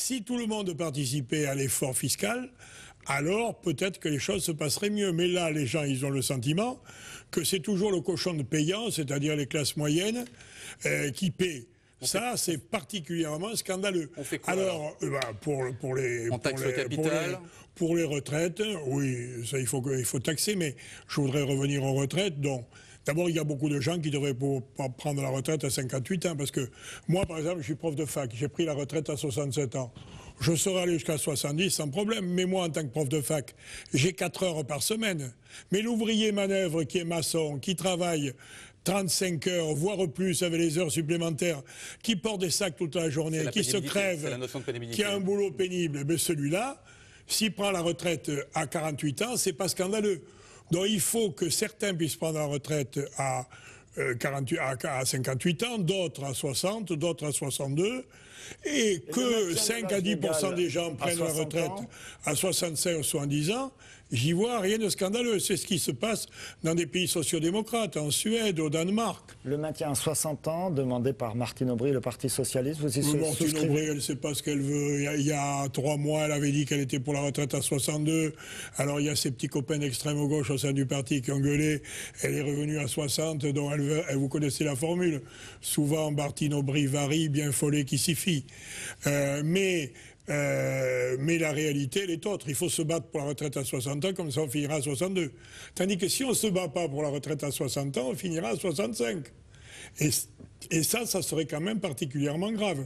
si tout le monde participait à l'effort fiscal, alors peut-être que les choses se passeraient mieux. Mais là, les gens, ils ont le sentiment que c'est toujours le cochon de payant, c'est-à-dire les classes moyennes, qui paient. Ça, c'est particulièrement scandaleux. On fait quoi, alors pour les retraites, oui, ça il faut taxer, mais je voudrais revenir aux retraites. Donc, d'abord, il y a beaucoup de gens qui devraient pas prendre la retraite à 58 ans, parce que moi, par exemple, je suis prof de fac, j'ai pris la retraite à 67 ans. Je serai allé jusqu'à 70 sans problème, mais moi, en tant que prof de fac, j'ai 4 heures par semaine. Mais l'ouvrier manœuvre qui est maçon, qui travaille 35 heures, voire plus avec les heures supplémentaires, qui porte des sacs toute la journée, qui se crève, qui a un boulot pénible, mais celui-là, s'il prend la retraite à 48 ans, c'est pas scandaleux. Donc il faut que certains puissent prendre la retraite à 58 ans, d'autres à 60, d'autres à 62, et que 5 à 10% des gens prennent la retraite à 65 ou 70 ans. J'y vois rien de scandaleux. C'est ce qui se passe dans des pays sociodémocrates, en Suède, au Danemark. Le maintien à 60 ans, demandé par Martine Aubry, le Parti Socialiste, vous y souscrivez? Martine Aubry, elle ne sait pas ce qu'elle veut. Il y a 3 mois, elle avait dit qu'elle était pour la retraite à 62. Alors il y a ses petits copains d'extrême gauche au sein du parti qui ont gueulé. Elle est revenue à 60, donc vous connaissez la formule. Souvent, Martine Aubry varie, bien follet qui s'y fie. Mais la réalité, elle est autre. Il faut se battre pour la retraite à 60 ans, comme ça on finira à 62. Tandis que si on ne se bat pas pour la retraite à 60 ans, on finira à 65. Et ça serait quand même particulièrement grave.